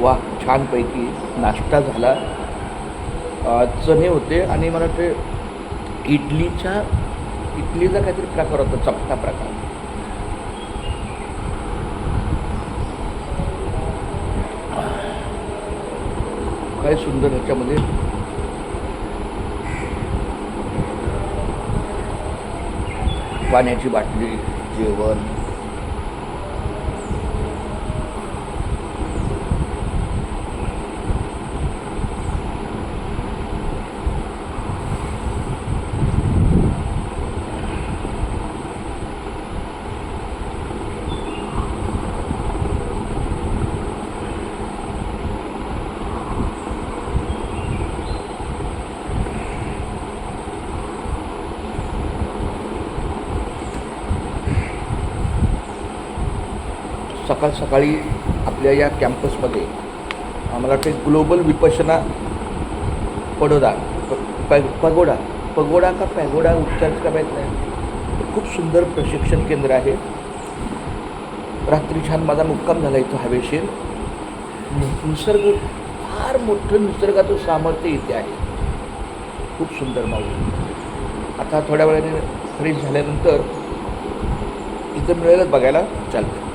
वा, छानपैकी नाश्ता झाला. चणे होते आणि मला ते इडलीचा काहीतरी प्रकार होता, चपटा प्रकार. काय सुंदर ह्याच्यामध्ये पाण्याची बाटली, जेवण. सकाळ सकाळी आपल्या या कॅम्पसमध्ये आम्हाला वाटते ग्लोबल विपश्यना पडोदा पगोडा पगोडा का पॅगोडा उच्चार का माहीत नाही. खूप सुंदर प्रशिक्षण केंद्र आहे. रात्री छान माझा मुक्काम झाला इथं हवेशीर. निसर्ग, फार मोठं निसर्गाचं सामर्थ्य इथे आहे. खूप सुंदर माऊली. आता थोड्या वेळाने फ्रेश झाल्यानंतर इथं मिळेलच बघायला. चालतं.